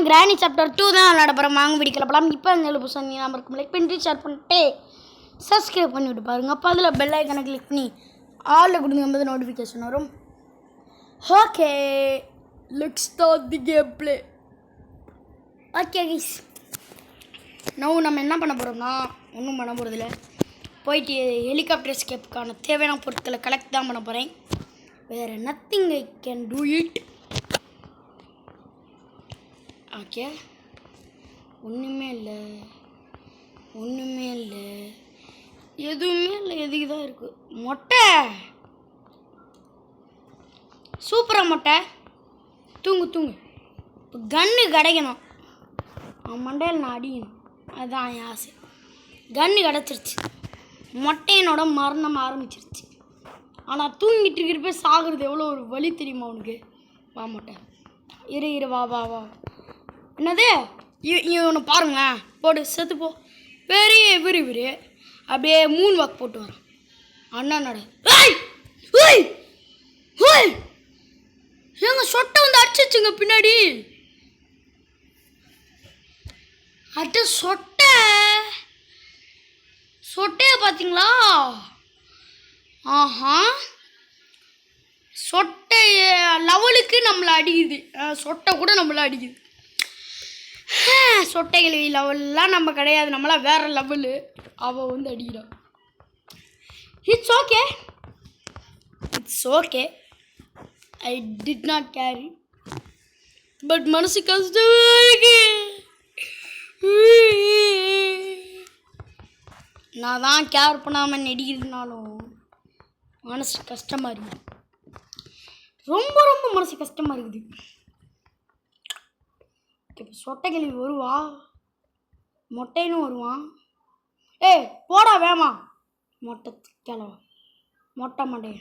கிராணி சாப்டர் 2 தான் விளையாட போகிறோம். வாங்க பிடிக்கலாம். இப்போ அந்த புதுசாக நீ நம்பருக்கு லைக் பண்ணிட்டு ஷேர் பண்ணிட்டு சப்ஸ்கிரைப் பண்ணிவிட்டு பாருங்கள். அப்போ அதில் பெல் ஐக்கனை கிளிக் பண்ணி ஆளில் கொடுங்கும்போது நோட்டிஃபிகேஷன் வரும். Okay, let's start the game play. Okay guys, நம்ம என்ன பண்ண போகிறோம்னா ஒன்றும் பண்ண போகிறதில்ல. போயிட்டு ஹெலிகாப்டர் எஸ்கேப்புக்கான தேவையான பொருட்களை கலெக்ட் தான் பண்ண போகிறேன். வேறு nothing I can do it. Okay, ஒன்றுமே இல்லை, எதுவுமே இல்லை. எதுக்கு தான் இருக்குது மொட்டை? சூப்பராக மொட்டை, தூங்கு. இப்போ கன்று கிடைக்கணும், அவன் மண்டையில் நான் அடிக்கணும், அதுதான் என் ஆசை. கன்று கிடச்சிருச்சு, மொட்டையனோட மரணம் ஆரம்பிச்சிருச்சு. ஆனால் தூங்கிட்டு இருக்கிறப்ப சாகுறது எவ்வளோ ஒரு வலி தெரியுமா அவனுக்கு? வா மொட்டை, இரு வா. என்னது இவனை பாருங்களேன், போடு செத்து போ. பெரிய இவரு அப்படியே 3 வாக்கு போட்டு வரான். அண்ணனோட எங்க சொட்டை வந்து அடிச்சிச்சுங்க பின்னாடி. அட்ட சொட்டைய பார்த்தீங்களா? ஆஹா, சொட்டை லெவலுக்கு நம்மளை அடிக்குது. சொட்டை கூட நம்மளை அடிக்குது. சொட்டைகள் லெவல்லாம் நம்ம கிடையாது, நம்மளாம் வேற லெவலு. அவள் வந்து அடிக்கிறான். It's okay, I did not carry. But மனசு கஷ்டமா இருக்கு. நான் தான் கேர் பண்ணாமல் நடிக்கிறதுனாலும் மனசு கஷ்டமாக இருக்குது. ரொம்ப மனசு கஷ்டமாக இருக்குது. இப்போ சொட்டைக்கிளி வருவா, மொட்டைன்னு வருவான். போடா வேமா மொட்டை கிளவா, மொட்டை மண்டைய.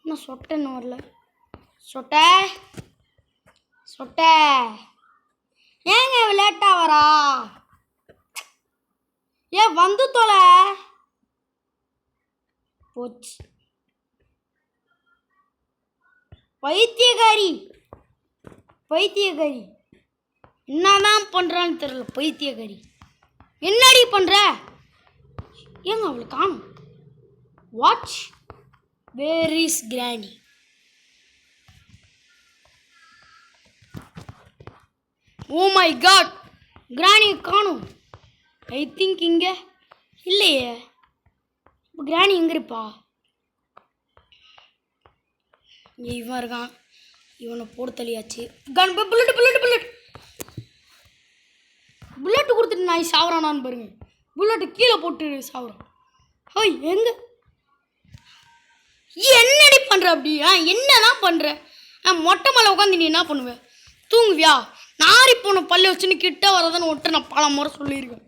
இன்னும் சொட்டைன்னு வரல. சொட்டை ஏங்க லேட்டாக வரா? வந்து தொலை போச்சு. பைத்தியக்காரி என்னதான் பண்ணுறான்னு தெரியல. பைத்தியக்காரி என்னடி பண்ணுற? ஏங்க அவளை காணும். வாட்ச், வேர் இஸ் கிராணி? ஓ மை காட், கிராணியை காணும். ஐ திங்க் இங்கே இல்லையே. இப்போ கிராணி எங்கே இருப்பா? இங்கே இவன் இருக்கான், இவனை போட்டு தள்ளியாச்சு. கன் புல்லட்டு கொடுத்துட்டு நான் சாவறானான்னு பாருங்க. புல்லட்டு கீழே போட்டு சாவறான். எங்க என்னடி பண்ணுற? அப்படி என்னதான் பண்ணுற? மொட்டை மேலே உட்காந்து நீ என்ன பண்ணுவேன்? தூங்குவியா? நாரி போன பல்லு வச்சுன்னு கிட்ட வரதான்னு ஒட்ட நான் பல முறை சொல்லியிருக்கேன்.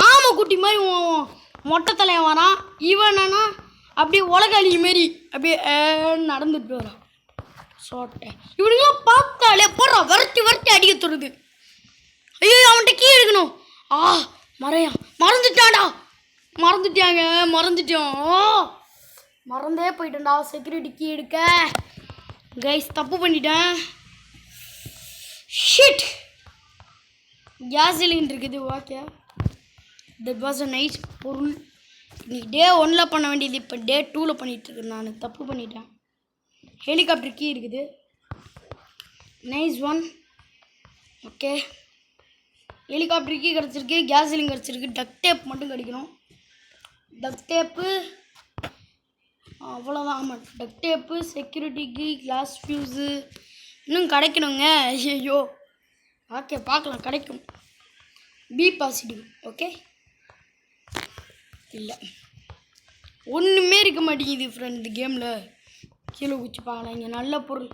ஆமாம், குட்டி மாதிரி மொட்டை தலையன் வரான். இவனா அப்படியே உலகளி மாரி அப்படியே நடந்துட்டு வரான். சொட்டை இவனுங்களாம் பார்த்தாலே போடுறா, வரட்டி அடிக்க தருது. ஐயோ, அவன்கிட்ட கீ எடுக்கணும். மறந்தே போயிட்டேன்டா செக்யூரிட்டி கீ எடுக்க. கைஸ், தப்பு பண்ணிட்டேன். ஷிட், கேஸ் சிலிண்டர் இருக்குது. Okay, that was a nice பொருள். இன்னைக்கு டே 1 பண்ண வேண்டியது இப்போ டே 2 பண்ணிகிட்ருக்கேன். நான் தப்பு பண்ணிட்டேன். ஹெலிகாப்டர் கீ இருக்குது. Nice one. Okay, helicopter key கிடச்சிருக்கு, கேஸ் சிலிண்டர் கிடச்சிருக்கு. டக் டேப் மட்டும் கிடைக்கணும். டக் டேப்பு அவ்வளோதான். ஆமாம், duct tape, security key, glass fuse இன்னும் கிடைக்கணுங்க. ஐயோ, ஓகே பார்க்கலாம், கிடைக்கும். B positive. ஓகே, இல்லை ஒன்றுமே இருக்க மாட்டேங்குது ஃப்ரெண்ட் இந்த கேமில். கீழே குச்சி பார்க்கலாம். இங்கே நல்ல பொருள்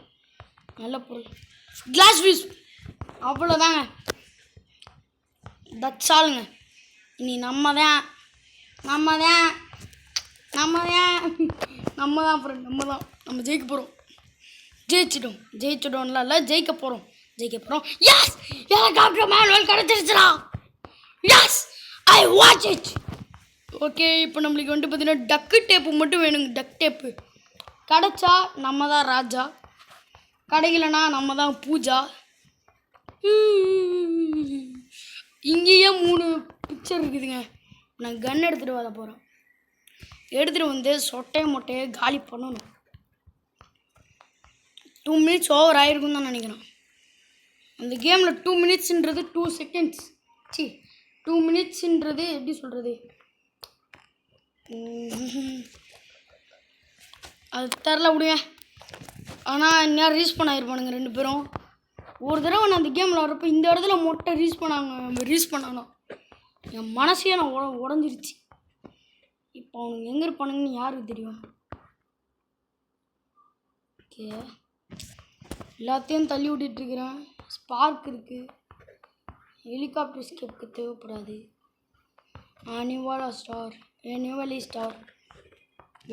கிளாஸ் ஃபியூஸ், அவ்வளோதாங்க. தச்சாலுங்க. இனி நம்ம தான் ஃப்ரெண்ட், நம்ம ஜெயிக்க போகிறோம். ஜெயிச்சிட்டோம்லாம் இல்லை, ஜெயிக்க போகிறோம். எஸ், ஹெலிகாப்டர் மேனுவல் கிடச்சிருச்சுடா. Yes, I watch it. Okay, இப்போ நம்மளுக்கு வந்து பார்த்தீங்கன்னா டக்கு டேப்பு மட்டும் வேணுங்க. டக் டேப்பு கிடச்சா நம்ம தான் ராஜா, கிடைக்கலனா நம்ம தான் பூஜா. இங்கேயே 3 பிக்சர் இருக்குதுங்க. நான் கன் எடுத்துகிட்டு வர போகிறேன். எடுத்துகிட்டு வந்து சொட்டையை மொட்டையை காலி பண்ணணும். 2 minutes ஓவர் ஆகிருக்குன்னு தான் நினைக்கிறேன். அந்த கேமில் 2 minutesன்றது 2 seconds. 2 minutesன்றது எப்படி சொல்கிறது, அது தெரில விடுங்க. ஆனால் இன்னும் ரீஸ் பண்ணாயிருப்பானுங்க 2 பேரும். ஒரு தடவை நான் அந்த கேமில் வரப்போ இந்த இடத்துல மொட்டை ரீஸ் பண்ணானோ என் மனசையே நான் உடஞ்சிருச்சு. இப்போ அவனுங்க எங்கே இருப்பானுங்கன்னு யாருக்கு தெரியும்? ஓகே, எல்லாத்தையும் தள்ளி விட்டுட்டுருக்குறேன். ஸ்பார்க் இருக்குது, ஹெலிகாப்டர் ஸ்கேப்க்கு தேவைப்படாது. அனிவாலா ஸ்டார், எனிவலி ஸ்டார்.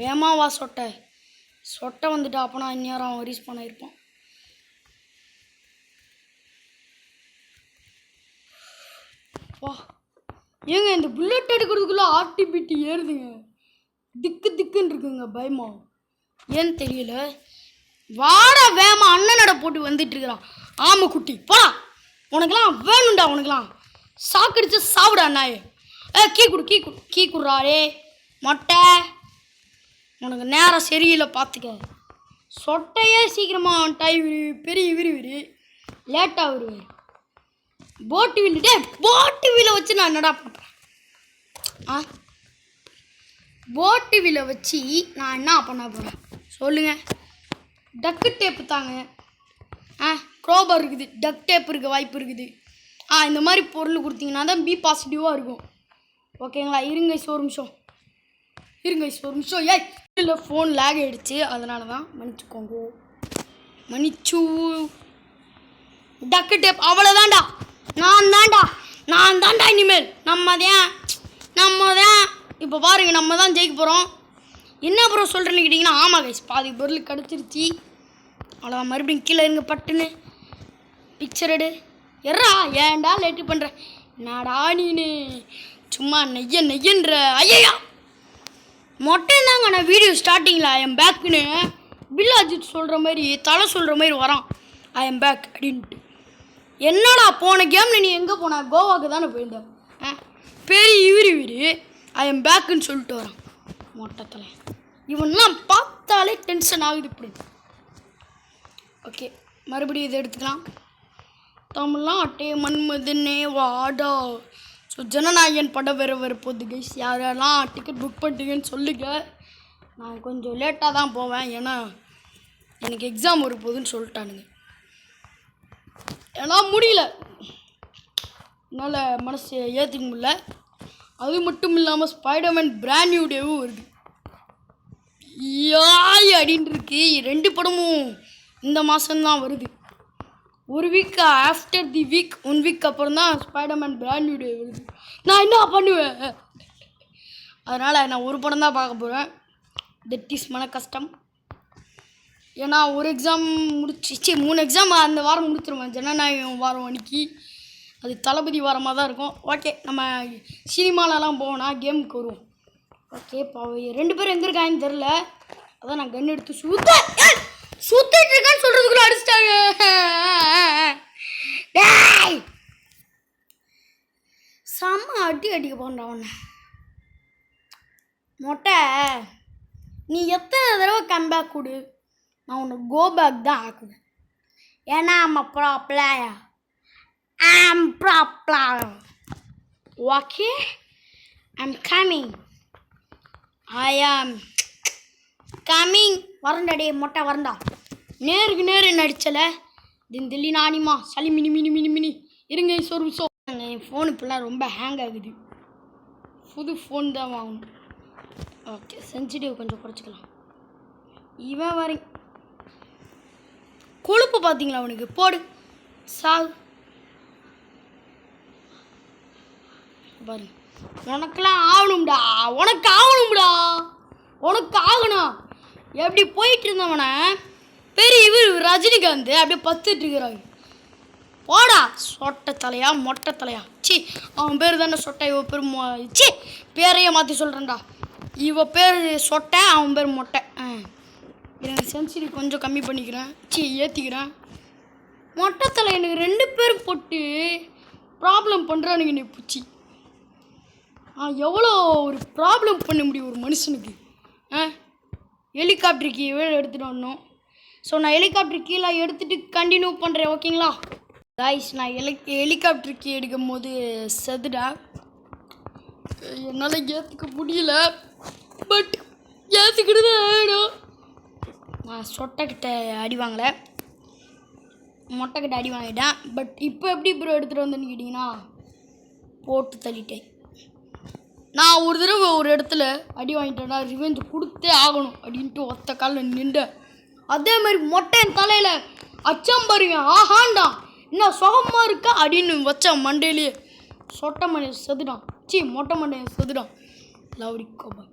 வேமாவா சொட்டை வந்துட்டு அப்போ நான் இந்நேரம் அவன் ரீஸ் பண்ணியிருப்பான். வா ஏங்க, இந்த புல்லட் எடுக்கிறதுக்குள்ளே ஆர்டிபிடி ஏறுதுங்க. திக்குன்னு இருக்குங்க, பயமா ஏன்னு தெரியல. வாட வேமா அண்ணனோட போட்டு வந்துட்டு இருக்கிறான். ஆமை குட்டி போடா, உனக்கெல்லாம் வேணும்டா, உனக்கெல்லாம் சாக்கடிச்சு சாப்பிடா நாயே. கீ குடுறாரே மொட்டை, உனக்கு நேரம் சரியில்லை பார்த்துக்க. சொட்டையே சீக்கிரமாக வந்துட்டா பெரிய விறுவிறு லேட்டாக வருவார். போட்டு வீலை வச்சு நான் என்னடா பண்ணுறேன்? போட்டு வீலை வச்சு நான் என்ன பண்ண போகிறேன் சொல்லுங்கள்? டக்கு டேப்பு தாங்க. க்ரோபர் இருக்குது, டக் டேப் இருக்க வாய்ப்பு இருக்குது. இந்த மாதிரி பொருள் கொடுத்தீங்கன்னா தான் பி பாசிட்டிவாக இருக்கும். ஓகேங்களா? இருங்க ஒரு நிமிஷம். ஏய் இல்லை, ஃபோன் லேக் ஆகிடுச்சு, அதனால தான் மன்னிச்சுக்கோங்க. டக்கு டேப் அவ்வளோதான்டா. நான் தான்டா இனிமேல் நம்ம தான் இப்போ பாருங்கள், நம்ம தான் ஜெயிக்க போகிறோம். என்ன அப்புறம் சொல்கிறேன்னு கேட்டிங்கன்னா, ஆமாம் கைஸ், பாதி பொருள் கிடச்சிருச்சு. அவ்வளோ மறுபடியும் கீழே இருங்க, பட்டுன்னு பிக்சர் எடு. ஏன்டா லேட்டு பண்ணுற? நாடா நீனு சும்மா நெய்யன்ற. ஐயா மொட்டைந்தாங்க நான் வீடியோ ஸ்டார்டிங்கில் ஐ எம் பேக்குன்னு பில் அஜித் சொல்கிற மாதிரி தலை சொல்கிற மாதிரி வரான். ஐ எம் பேக் அப்படின்ட்டு. என்னடா போன கேமில் நீ எங்கே போன? கோவாவுக்கு தானே போயிருந்தேன். பெரிய வீடு ஐ எம் பேக்குன்னு சொல்லிட்டு வரான் மொட்டத்தில். இவன்லாம் பார்த்தாலே டென்ஷன் ஆகுது இப்படி. ஓகே, மறுபடியும் இதை எடுத்துக்கலாம். தமிழ்நாட்டே மன்மதனே வாடா. ஸோ ஜனநாயகன் படம் வரப்போகுது கைஸ். யாரெல்லாம் டிக்கெட் புக் பண்ணிட்டீங்கன்னு சொல்லுங்கள். நான் கொஞ்சம் லேட்டாக தான் போவேன், ஏன்னா எனக்கு எக்ஸாம் வரப்போகுதுன்னு சொல்லிட்டானுங்க. ஏன்னா முடியல, என்னால் மனசு ஏற்றிக்க முடியல. அது மட்டும் இல்லாமல் ஸ்பைடர்மேன் பிராண்ட் நியூ டேவும் வருது. அப்படின்ட்டு இருக்கு. 2 படமும் இந்த மாதம்தான் வருது. ஒரு week after the week 1 week அப்புறம் தான் ஸ்பைடர்மேன் பிராண்ட் நியூ டே வருது. நான் என்ன பண்ணுவேன்? அதனால் நான் ஒரு படம் தான் பார்க்க போகிறேன். தட் இஸ் மன கஷ்டம். ஏன்னா ஒரு எக்ஸாம் 3 எக்ஸாம் அந்த வாரம் முடிச்சிருவேன். ஜனநாயகம் வாரம் அன்றைக்கி. அது தளபதி வாரமாக தான் இருக்கும். ஓகே, நம்ம சினிமாலலாம் போவோம்னா கேமுக்கு வருவோம். ஓகே, இப்போ 2 பேரும் எங்கே இருக்காங்கன்னு தெரில. அதான் நான் கன் எடுத்து சுத்திட்டு இருக்கேன்னு சொல்கிறதுக்குள்ள அடிச்சிட்டாங்க. செம்ம அடிக்க போகிறேன் அவனை. மொட்டை, நீ எத்தனை தடவை கம்பேக் கொடு, நான் உன்னை கோ பேக் தான் ஆக்குவேன். ஏன்னா I'm a pro player. Okay, I'm coming. I am coming. வரண்டாடே மொட்டை வரண்டா. நேருக்கு நேரு நடிச்சலை தில்லி நானிமா சளி மினி இருங்க சொரு. என் ஃபோன் இப்போலாம் ரொம்ப ஹேங் ஆகுது. புது ஃபோன் தான் வாங்கணும். ஓகே, சென்சிட்டிவ் கொஞ்சம் குறைச்சிக்கலாம். இவன் வரை கொழுப்பு பார்த்தீங்களா அவனுக்கு? போடு சாகு பாரு. உனக்கெல்லாம் ஆகணும்டா, உனக்கு ஆகணும். எப்படி போயிட்டு இருந்தவனை பெரிய இவர் ரஜினிகாந்த் அப்படியே பத்துட்டு இருக்கிறாங்க. போடா சொட்டை தலையா மொட்டை தலையா. அவன் பேர் தானே சொட்டை, இவ பேர் பேரையே மாற்றி சொல்கிறேன்டா. இவ பேர் சொட்டை, அவன் பேர் மொட்டை. எனக்கு சென்சிட்டிவ் கொஞ்சம் கம்மி பண்ணிக்கிறேன், ஏற்றிக்கிறேன். மொட்டை தலை எனக்கு 2 பேரும் போட்டு ப்ராப்ளம் பண்ணுறானுங்க நீ பூச்சி. எவ்வளோ ஒரு ப்ராப்ளம் பண்ண முடியும் ஒரு மனுஷனுக்கு. ஹெலிகாப்டர் கீ எடுத்துகிட்டு வரணும். ஸோ நான் ஹெலிகாப்டர் கீழே எடுத்துகிட்டு கண்டினியூ பண்ணுறேன், ஓகேங்களா காய்ஸ்? நான் ஹெலிகாப்டர் கீ எடுக்கும் போது செதுடா என்னால் ஏற்றுக்க முடியல. பட் ஏற்றுக்கிட்டு தான் ஆகிடும். நான் சொட்டைக்கிட்ட அடி வாங்கலை, மொட்டைக்கிட்ட அடி வாங்கிட்டேன். பட் இப்போ எப்படி ப்ரோ எடுத்துகிட்டு வந்தேன்னு கேட்டிங்கன்னா போட்டு தள்ளிட்டேன். நான் ஒரு தடவை ஒரு இடத்துல அடி வாங்கிட்டேன்னா ரிவெஞ்ச் கொடுத்தே ஆகணும் அப்படின்ட்டு ஒத்த காலில் நின்றேன். அதே மாதிரி மொட்டை என் தலையில் அச்சம் பாருங்க. ஆஹாண்டா இன்னும் சுகமாக இருக்கா அப்படின்னு வச்சான் மண்டையிலேயே. சொட்டை மண்டையை செதுடான், மொட்டை மண்டையை செதுடான். லவுடி கோபா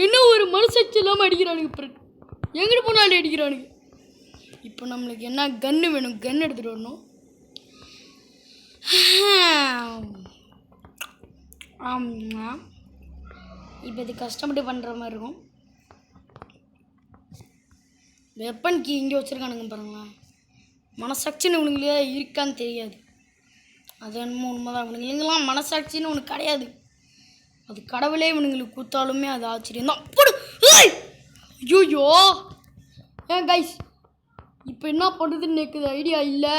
இன்னும் ஒரு மனசாட்சி இல்லாமல் அடிக்கிறானுங்க. அப்புறம் எங்கிட்டு போனாலும் அடிக்கிறானுங்க. இப்போ நம்மளுக்கு என்ன கன்று வேணும், கன்று எடுத்துகிட்டு வரணும். ஆமாம், இப்போ இது கஷ்டப்பட்டு பண்ணுற மாதிரி இருக்கும். வெப்பன் கீ இங்கே வச்சுருக்கானுங்க பாருங்களேன். மனசாட்சின்னு உனங்களே இருக்கான்னு தெரியாது. அது என்னமோ உண்மைதான். இவனுங்களுக்கெல்லாம் மனசாட்சின்னு ஒன்று கிடையாது. அது கடவுளே இவனுங்களுக்கு கொடுத்தாலுமே அது ஆச்சரியம் தான். ஐயோயோ ஏன் கைஸ் இப்போ என்ன பண்ணுறதுன்னு எனக்கு ஐடியா இல்லை.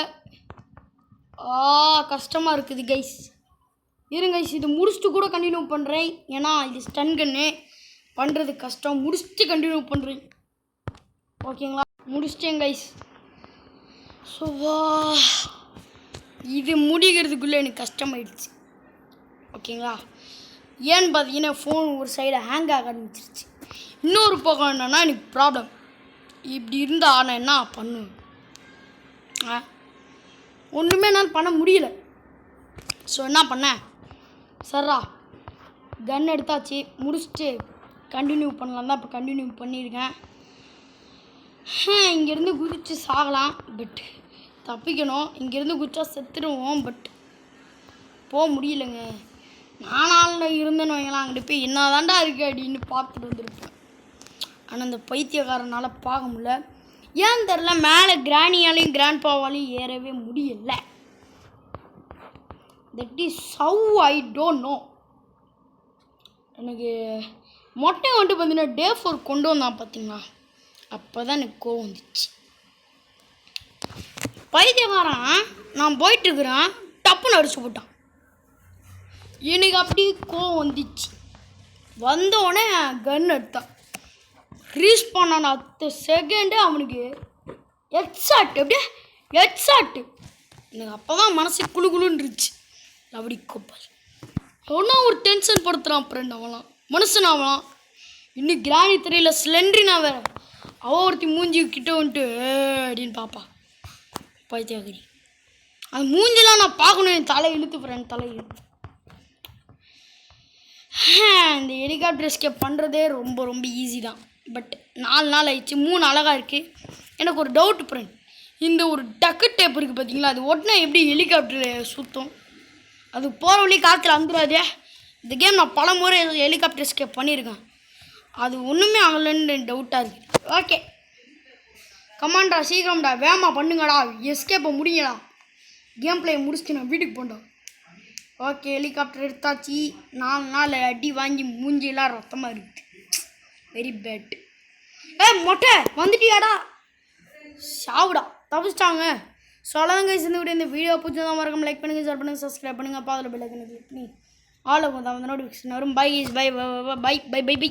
கஷ்டமாக இருக்குது கைஸ். இருங்க கைஸ், இது முடிச்சுட்டு கூட கண்டினியூ பண்ணுறேன். ஏன்னா இது ஸ்டன் கன்னு பண்ணுறது கஷ்டம். முடிச்சுட்டு கண்டினியூ பண்ணுறேன், ஓகேங்களா? முடிச்சிட்டேன் கைஸ். ஸோ இது முடிக்கிறதுக்குள்ளே எனக்கு கஷ்டமாயிடுச்சு, ஓகேங்களா? ஏன்னு பார்த்தீங்கன்னா ஃபோன் ஒரு சைடை ஹேங் ஆக ஆரம்பிச்சிருச்சு. இன்னொரு பக்கம் என்னென்னா எனக்கு ப்ராப்ளம். இப்படி இருந்தால் நான் என்ன பண்ணுவேன்? ஒன்றுமே என்னால் பண்ண முடியல. ஸோ என்ன பண்ணேன், சர்ரா கன் எடுத்தாச்சு, முடிச்சுட்டு கண்டினியூ பண்ணலாம் தான் இப்போ கண்டினியூ பண்ணியிருக்கேன். இங்கேருந்து குதிச்சு சாகலாம், பட் தப்பிக்கணும். இங்கேருந்து குதிச்சா செத்துடுவோம், பட் போக முடியலைங்க. நானாளில் இருந்தேன்னு வைங்களாம், அங்கிட்டு போய் என்ன தாண்டா இருக்குது அப்படின்னு பார்த்துட்டு வந்துருப்பேன். ஆனால் அந்த பைத்தியக்காரனால் பார்க்க முடியல. ஏன் தெரில, மேலே கிராணியாலையும் கிராண்ட் பாவாலையும் ஏறவே முடியலை. That is how I don't know. எனக்கு மொட்டை வந்துட்டு பார்த்தீங்கன்னா டே 4 கொண்டு வந்தான் பார்த்தீங்களா, அப்போ தான் எனக்கு கோவம் வந்துச்சு. பைத்தியக்காரன் நான் போயிட்டுருக்குறேன், டப்புன்னு அடிச்சு போட்டான். எனக்கு அப்படி கோவம் வந்துச்சு. வந்தோடனே கன் எடுத்தான், ரீஸ் பண்ணான 10 செகண்டு அவனுக்கு ஹெட்ஷாட், அப்படியே ஹெட்ஷாட்டு. எனக்கு அப்போ தான் மனசு குழு குழுன்னுருச்சு. அப்படி கோப்பால் ஒன்றா ஒரு டென்ஷன் படுத்துகிறான் ஃப்ரெண்ட். அவலாம் மனுஷன் ஆகலாம். இன்னும் கிராணி தெரியல, ஸ்லெண்ட்ரினா வேறு. அவள் ஒருத்தி மூஞ்சி கிட்ட வந்துட்டு அப்படின்னு பார்ப்பா பைத்தியாகரி. அது மூஞ்சிலாம் நான் பார்க்கணும், என் தலை இழுத்து ஃப்ரெண்ட், தலை இழுத்து. இந்த ஹெலிகாப்டர் எஸ்கேப் பண்ணுறதே ரொம்ப ரொம்ப ஈஸி தான். பட் 4 நாள் ஆயிடுச்சு, 3 அழகாக இருக்குது. எனக்கு ஒரு டவுட் ஃப்ரெண்ட், இந்த ஒரு டக்கு டேப் இருக்குது பார்த்தீங்களா, அது உடனே எப்படி ஹெலிகாப்டர் சுற்றும்? அது போகிற வழி காற்றுல வந்துடாதே. இந்த கேம் நான் பல முறை ஹெலிகாப்டர் எஸ்கேப் பண்ணியிருக்கேன், அது ஒன்றுமே ஆகலைன்னு டவுட்டாக இருக்குது. ஓகே கமாண்டா, சீக்கிரம்டா, வேமா பண்ணுங்கடா, எஸ்கேப்பை முடிங்கடா. கேம் பிளே முடிச்சுட்டு நான் வீட்டுக்கு போண்டா. ஓகே ஹெலிகாப்டர் எடுத்தாச்சு. 4 நாள் அடி வாங்கி மூஞ்சிலாம் ரத்தமாக இருக்குது. Very bad. மொட்டை வந்துட்டியாடா, சாவுடா, தப்பிச்சிட்டாங்க. ஸோ அவ்வளோதாங்க சேர்ந்து இந்த வீடியோ பிடிச்சதான் மறக்காம லைக் பண்ணுங்கள், ஷேர் பண்ணுங்கள், சப்ஸ்கிரைப் பண்ணுங்கள். பாதில் பெல் ஐக்கனை கிளிக் பண்ணி ஆல் தான் வந்து நோட்டிஃபிகேஷன் வரும். Bye bye bye bye bye by.